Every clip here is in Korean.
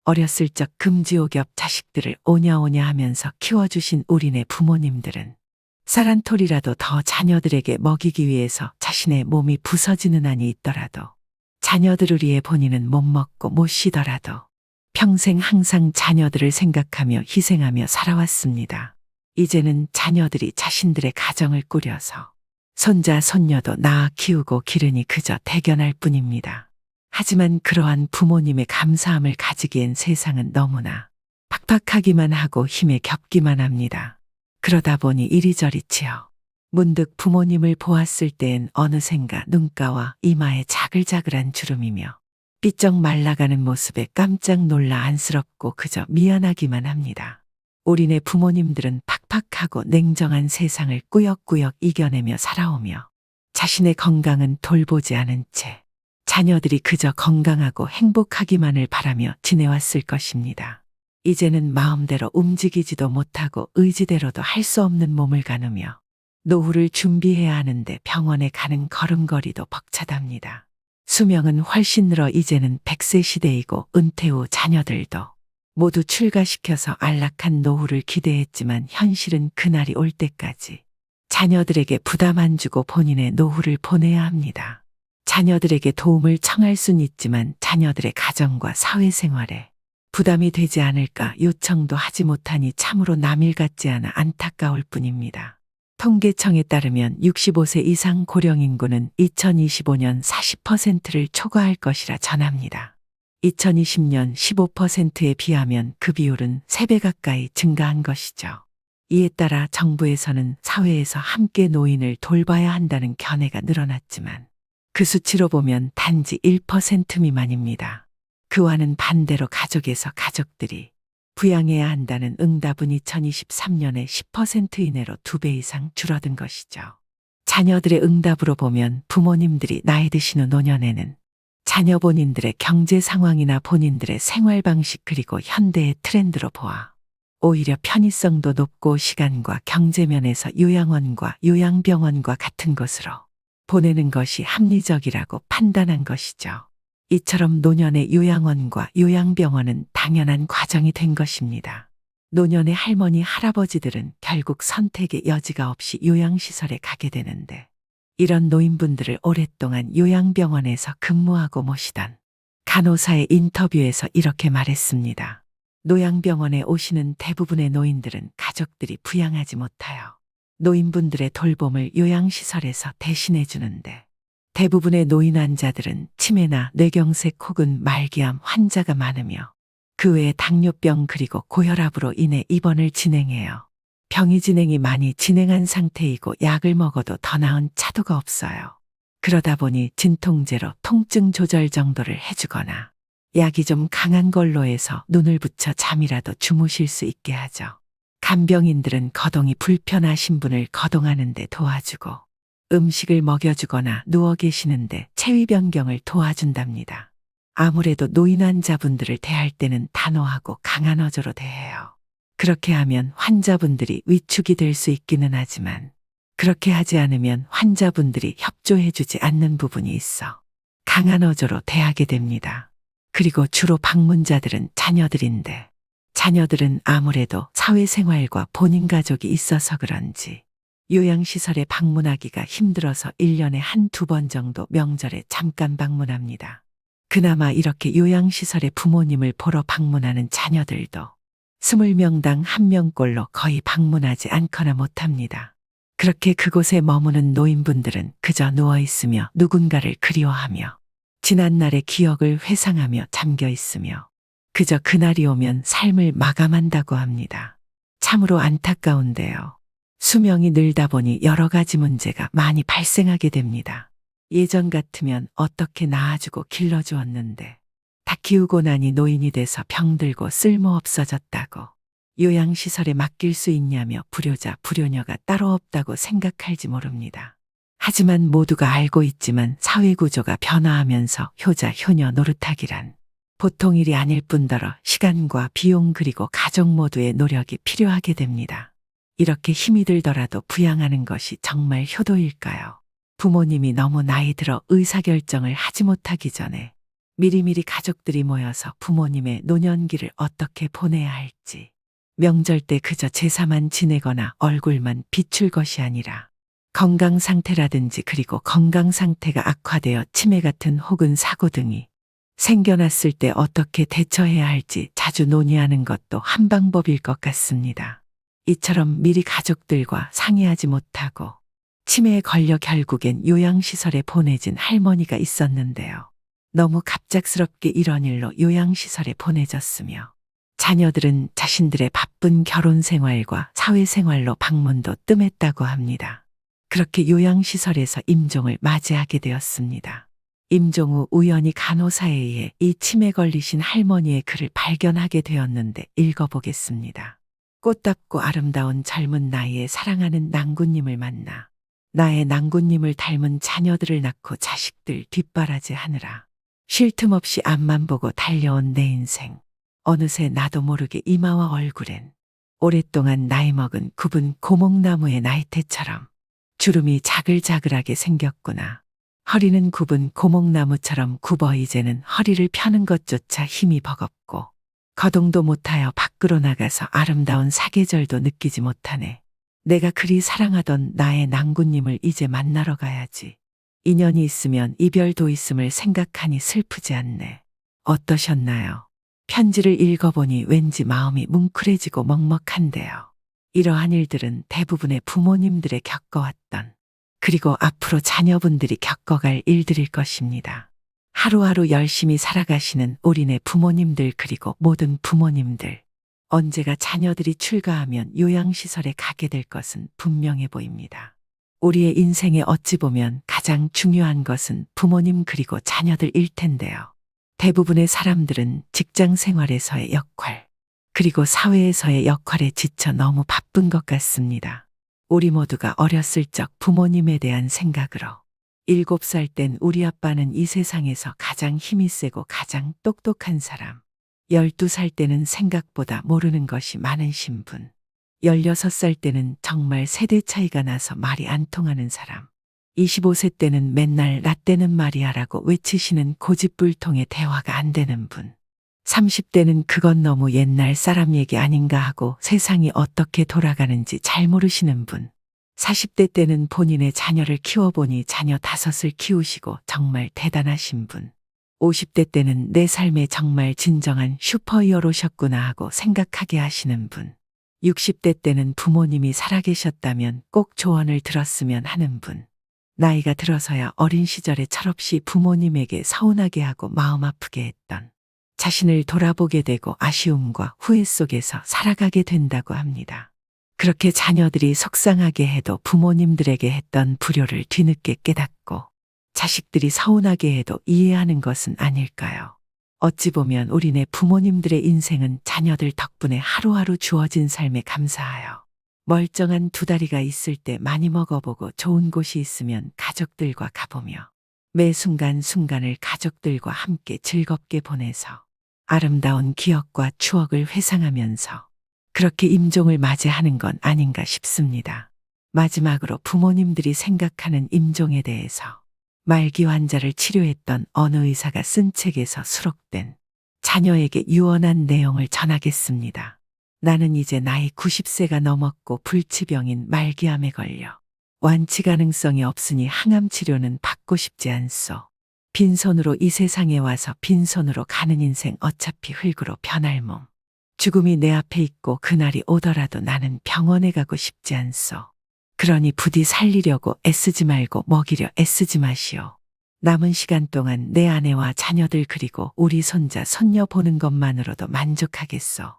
어렸을 적 금지옥엽 자식들을 오냐오냐 하면서 키워주신 우리네 부모님들은 쌀한톨이라도 더 자녀들에게 먹이기 위해서 자신의 몸이 부서지는 한이 있더라도 자녀들을 위해 본인은 못 먹고 못 쉬더라도 평생 항상 자녀들을 생각하며 희생하며 살아왔습니다. 이제는 자녀들이 자신들의 가정을 꾸려서 손자 손녀도 낳아 키우고 기르니 그저 대견할 뿐입니다. 하지만 그러한 부모님의 감사함을 가지기엔 세상은 너무나 팍팍하기만 하고 힘에 겹기만 합니다. 그러다 보니 이리저리 치여 문득 부모님을 보았을 때엔 어느샌가 눈가와 이마에 자글자글한 주름이며 삐쩍 말라가는 모습에 깜짝 놀라 안쓰럽고 그저 미안하기만 합니다. 우리네 부모님들은 팍팍하고 냉정한 세상을 꾸역꾸역 이겨내며 살아오며 자신의 건강은 돌보지 않은 채 자녀들이 그저 건강하고 행복하기만을 바라며 지내왔을 것입니다. 이제는 마음대로 움직이지도 못하고 의지대로도 할 수 없는 몸을 가누며 노후를 준비해야 하는데 병원에 가는 걸음걸이도 벅차답니다. 수명은 훨씬 늘어 이제는 100세 시대이고 은퇴 후 자녀들도 모두 출가시켜서 안락한 노후를 기대했지만 현실은 그날이 올 때까지 자녀들에게 부담 안 주고 본인의 노후를 보내야 합니다. 자녀들에게 도움을 청할 순 있지만 자녀들의 가정과 사회생활에 부담이 되지 않을까 요청도 하지 못하니 참으로 남일 같지 않아 안타까울 뿐입니다. 통계청에 따르면 65세 이상 고령 인구는 2025년 40%를 초과할 것이라 전합니다. 2020년 15%에 비하면 그 비율은 3배 가까이 증가한 것이죠. 이에 따라 정부에서는 사회에서 함께 노인을 돌봐야 한다는 견해가 늘어났지만 그 수치로 보면 단지 1% 미만입니다. 그와는 반대로 가족에서 가족들이 부양해야 한다는 응답은 2023년에 10% 이내로 2배 이상 줄어든 것이죠. 자녀들의 응답으로 보면 부모님들이 나이 드신 후 노년에는 자녀 본인들의 경제 상황이나 본인들의 생활 방식 그리고 현대의 트렌드로 보아 오히려 편의성도 높고 시간과 경제면에서 요양원과 요양병원과 같은 곳으로 보내는 것이 합리적이라고 판단한 것이죠. 이처럼 노년의 요양원과 요양병원은 당연한 과정이 된 것입니다. 노년의 할머니, 할아버지들은 결국 선택의 여지가 없이 요양시설에 가게 되는데 이런 노인분들을 오랫동안 요양병원에서 근무하고 모시던 간호사의 인터뷰에서 이렇게 말했습니다. 노양병원에 오시는 대부분의 노인들은 가족들이 부양하지 못하여 노인분들의 돌봄을 요양시설에서 대신해 주는데 대부분의 노인 환자들은 치매나 뇌경색 혹은 말기암 환자가 많으며 그 외에 당뇨병 그리고 고혈압으로 인해 입원을 진행해요. 병이 진행이 많이 진행한 상태이고 약을 먹어도 더 나은 차도가 없어요. 그러다 보니 진통제로 통증 조절 정도를 해주거나 약이 좀 강한 걸로 해서 눈을 붙여 잠이라도 주무실 수 있게 하죠. 간병인들은 거동이 불편하신 분을 거동하는 데 도와주고 음식을 먹여주거나 누워 계시는데 체위 변경을 도와준답니다. 아무래도 노인 환자분들을 대할 때는 단호하고 강한 어조로 대해요. 그렇게 하면 환자분들이 위축이 될 수 있기는 하지만 그렇게 하지 않으면 환자분들이 협조해주지 않는 부분이 있어 강한 어조로 대하게 됩니다. 그리고 주로 방문자들은 자녀들인데 자녀들은 아무래도 사회생활과 본인 가족이 있어서 그런지 요양시설에 방문하기가 힘들어서 1년에 1~2번 정도 명절에 잠깐 방문합니다. 그나마 이렇게 요양시설에 부모님을 보러 방문하는 자녀들도 20명당 1명꼴로 거의 방문하지 않거나 못합니다. 그렇게 그곳에 머무는 노인분들은 그저 누워있으며 누군가를 그리워하며 지난날의 기억을 회상하며 잠겨있으며 그저 그날이 오면 삶을 마감한다고 합니다. 참으로 안타까운데요. 수명이 늘다 보니 여러 가지 문제가 많이 발생하게 됩니다. 예전 같으면 어떻게 낳아주고 길러주었는데 다 키우고 나니 노인이 돼서 병들고 쓸모없어졌다고 요양시설에 맡길 수 있냐며 불효자, 불효녀가 따로 없다고 생각할지 모릅니다. 하지만 모두가 알고 있지만 사회구조가 변화하면서 효자, 효녀 노릇하기란 보통 일이 아닐 뿐더러 시간과 비용 그리고 가족 모두의 노력이 필요하게 됩니다. 이렇게 힘이 들더라도 부양하는 것이 정말 효도일까요? 부모님이 너무 나이 들어 의사결정을 하지 못하기 전에 미리미리 가족들이 모여서 부모님의 노년기를 어떻게 보내야 할지, 명절 때 그저 제사만 지내거나 얼굴만 비출 것이 아니라 건강 상태라든지 그리고 건강 상태가 악화되어 치매 같은 혹은 사고 등이 생겨났을 때 어떻게 대처해야 할지 자주 논의하는 것도 한 방법일 것 같습니다. 이처럼 미리 가족들과 상의하지 못하고 치매에 걸려 결국엔 요양시설에 보내진 할머니가 있었는데요. 너무 갑작스럽게 이런 일로 요양시설에 보내졌으며 자녀들은 자신들의 바쁜 결혼 생활과 사회생활로 방문도 뜸했다고 합니다. 그렇게 요양시설에서 임종을 맞이하게 되었습니다. 임종 후 우연히 간호사에 의해 이 치매 걸리신 할머니의 글을 발견하게 되었는데 읽어보겠습니다. 꽃답고 아름다운 젊은 나이에 사랑하는 낭구님을 만나 나의 낭구님을 닮은 자녀들을 낳고 자식들 뒷바라지 하느라 쉴 틈 없이 앞만 보고 달려온 내 인생. 어느새 나도 모르게 이마와 얼굴엔 오랫동안 나이 먹은 굽은 고목나무의 나이테처럼 주름이 자글자글하게 생겼구나. 허리는 굽은 고목나무처럼 굽어 이제는 허리를 펴는 것조차 힘이 버겁고 거동도 못하여 밖으로 나가서 아름다운 사계절도 느끼지 못하네. 내가 그리 사랑하던 나의 낭구님을 이제 만나러 가야지. 인연이 있으면 이별도 있음을 생각하니 슬프지 않네. 어떠셨나요? 편지를 읽어보니 왠지 마음이 뭉클해지고 먹먹한데요. 이러한 일들은 대부분의 부모님들의 겪어왔던 그리고 앞으로 자녀분들이 겪어갈 일들일 것입니다. 하루하루 열심히 살아가시는 우리네 부모님들 그리고 모든 부모님들. 언제가 자녀들이 출가하면 요양시설에 가게 될 것은 분명해 보입니다. 우리의 인생에 어찌 보면 가장 중요한 것은 부모님 그리고 자녀들일 텐데요. 대부분의 사람들은 직장 생활에서의 역할, 그리고 사회에서의 역할에 지쳐 너무 바쁜 것 같습니다. 우리 모두가 어렸을 적 부모님에 대한 생각으로 7살 땐 우리 아빠는 이 세상에서 가장 힘이 세고 가장 똑똑한 사람, 12살 때는 생각보다 모르는 것이 많은 신분, 16살 때는 정말 세대 차이가 나서 말이 안 통하는 사람, 25세 때는 맨날 나 때는 말이야라고 외치시는 고집불통의 대화가 안 되는 분, 30대는 그건 너무 옛날 사람 얘기 아닌가 하고 세상이 어떻게 돌아가는지 잘 모르시는 분, 40대 때는 본인의 자녀를 키워보니 자녀 5을 키우시고 정말 대단하신 분, 50대 때는 내 삶에 정말 진정한 슈퍼히어로셨구나 하고 생각하게 하시는 분, 60대 때는 부모님이 살아계셨다면 꼭 조언을 들었으면 하는 분, 나이가 들어서야 어린 시절에 철없이 부모님에게 서운하게 하고 마음 아프게 했던 자신을 돌아보게 되고 아쉬움과 후회 속에서 살아가게 된다고 합니다. 그렇게 자녀들이 속상하게 해도 부모님들에게 했던 불효를 뒤늦게 깨닫고 자식들이 서운하게 해도 이해하는 것은 아닐까요? 어찌 보면 우리네 부모님들의 인생은 자녀들 덕분에 하루하루 주어진 삶에 감사하여 멀쩡한 2다리가 있을 때 많이 먹어보고 좋은 곳이 있으면 가족들과 가보며 매 순간순간을 가족들과 함께 즐겁게 보내서 아름다운 기억과 추억을 회상하면서 그렇게 임종을 맞이하는 건 아닌가 싶습니다. 마지막으로 부모님들이 생각하는 임종에 대해서 말기 환자를 치료했던 어느 의사가 쓴 책에서 수록된 자녀에게 유언한 내용을 전하겠습니다. 나는 이제 나이 90세가 넘었고 불치병인 말기암에 걸려 완치 가능성이 없으니 항암 치료는 받고 싶지 않소. 빈손으로 이 세상에 와서 빈손으로 가는 인생 어차피 흙으로 변할 몸. 죽음이 내 앞에 있고 그날이 오더라도 나는 병원에 가고 싶지 않소. 그러니 부디 살리려고 애쓰지 말고 먹이려 애쓰지 마시오. 남은 시간 동안 내 아내와 자녀들 그리고 우리 손자 손녀 보는 것만으로도 만족하겠소.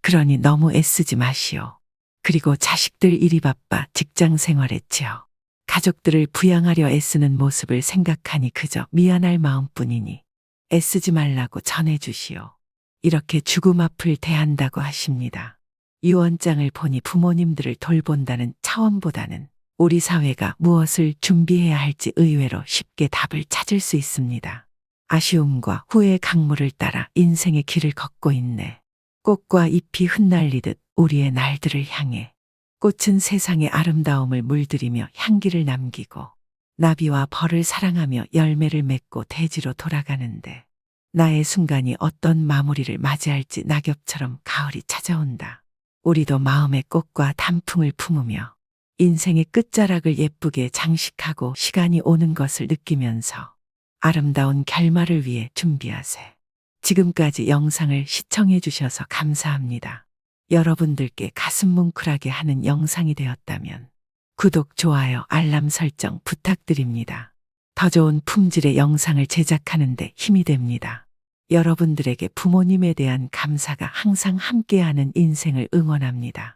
그러니 너무 애쓰지 마시오. 그리고 자식들 일이 바빠 직장 생활에 치여 가족들을 부양하려 애쓰는 모습을 생각하니 그저 미안할 마음뿐이니 애쓰지 말라고 전해주시오. 이렇게 죽음 앞을 대한다고 하십니다. 유언장을 보니 부모님들을 돌본다는 차원보다는 우리 사회가 무엇을 준비해야 할지 의외로 쉽게 답을 찾을 수 있습니다. 아쉬움과 후회의 강물을 따라 인생의 길을 걷고 있네. 꽃과 잎이 흩날리듯 우리의 날들을 향해 꽃은 세상의 아름다움을 물들이며 향기를 남기고 나비와 벌을 사랑하며 열매를 맺고 대지로 돌아가는데 나의 순간이 어떤 마무리를 맞이할지 낙엽처럼 가을이 찾아온다. 우리도 마음의 꽃과 단풍을 품으며 인생의 끝자락을 예쁘게 장식하고 시간이 오는 것을 느끼면서 아름다운 결말을 위해 준비하세. 지금까지 영상을 시청해 주셔서 감사합니다. 여러분들께 가슴 뭉클하게 하는 영상이 되었다면 구독, 좋아요, 알람 설정 부탁드립니다. 더 좋은 품질의 영상을 제작하는 데 힘이 됩니다. 여러분들에게 부모님에 대한 감사가 항상 함께하는 인생을 응원합니다.